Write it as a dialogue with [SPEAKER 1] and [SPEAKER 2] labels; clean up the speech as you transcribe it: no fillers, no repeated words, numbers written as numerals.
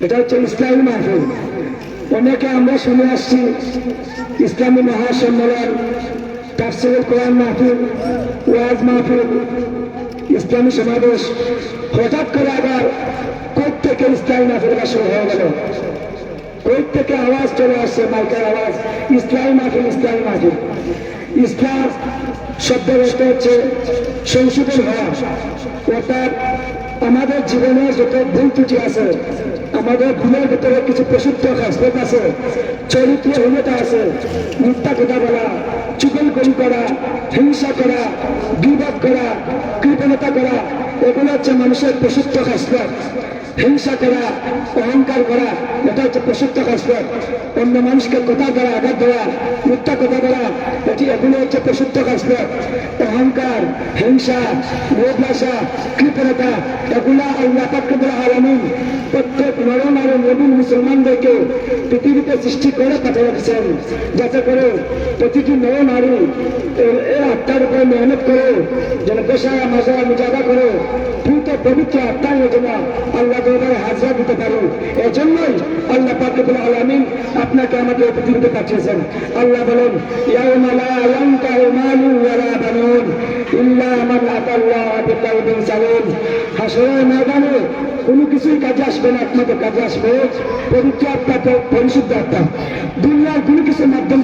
[SPEAKER 1] এটা হচ্ছে ইসলামী মাহফিল। অনেকে আমরা শুনে আসছি ইসলামী মহাসম্মেলন, তাফসীরুল কোরআন মাহফিল, ওয়াজ মাহফিল, ইসলামী সমাবেশ। হঠাৎ করে আবার কোথ থেকে ইসলামী মাহফিল শুরু হয়ে গেল, কোথ থেকে আওয়াজ চলে আসছে, মাইকের আওয়াজ, ইসলামী মাহফিল, ইসলামী মাহফিল। ইসলাম শব্দের অর্থ হচ্ছে সংশোধন হওয়া, অর্থাৎ আমাদের জীবনে যত ভুল ত্রুটি আছে, আমাদের ভুলের ভিতরে কিছু প্রসিদ্ধ খাসলত আছে, চরিত্রহীনতা আছে, মিথ্যা কথা বলা, চুগলখড়ি করা, হিংসা করা, গীবত করা, কৃপণতা করা, এগুলো হচ্ছে মানুষের প্রসিদ্ধ খাসলত। হিংসা করা, অহংকার করা, এটা হচ্ছে প্রসিদ্ধ খাসলত। অন্য মানুষকে কথা দ্বারা আঘাত দেওয়া, মিথ্যা কথা বলা, এগুলো হচ্ছে প্রসিদ্ধ খাসলত। অহংকার, হিংসা, লোভলাসা, কৃপণতা, এগুলা আল্লাহ পাক রব্বুল আলামিন প্রত্যেক নরনারী মুমিন মুসলমানদেরকে পৃথিবীতে সৃষ্টি করে পাঠিয়ে রেখেছেন, যাতে করে প্রতিটি নরনারী এই আত্মার উপরে মেহনত করে, যেন পেশা মাজা মুজাদা করে দ্রুত পবিত্র আত্মার জন্য আল্লাহ দরবারে হাজরা দিতে পারে। এজন্যই আল্লাহ পাক রব্বুল আলামিন আপনাকে আমাকে পৃথিবীতে পাঠিয়েছেন। আল্লাহ বলেন, ইয়াউমা লা ইয়ানফাউ মালুন ওয়ালা বানুন ইল্লা মান আতাল্লাহা বিকলবিন সালিম। হাসরের ময়দানে কোনো কিছুই কাজে আসবে না, একমাত্র কাজে আসবে পবিত্র আত্মা, পরিশুদ্ধ আত্মা। দুনিয়ার কোনো কিছুর মাধ্যম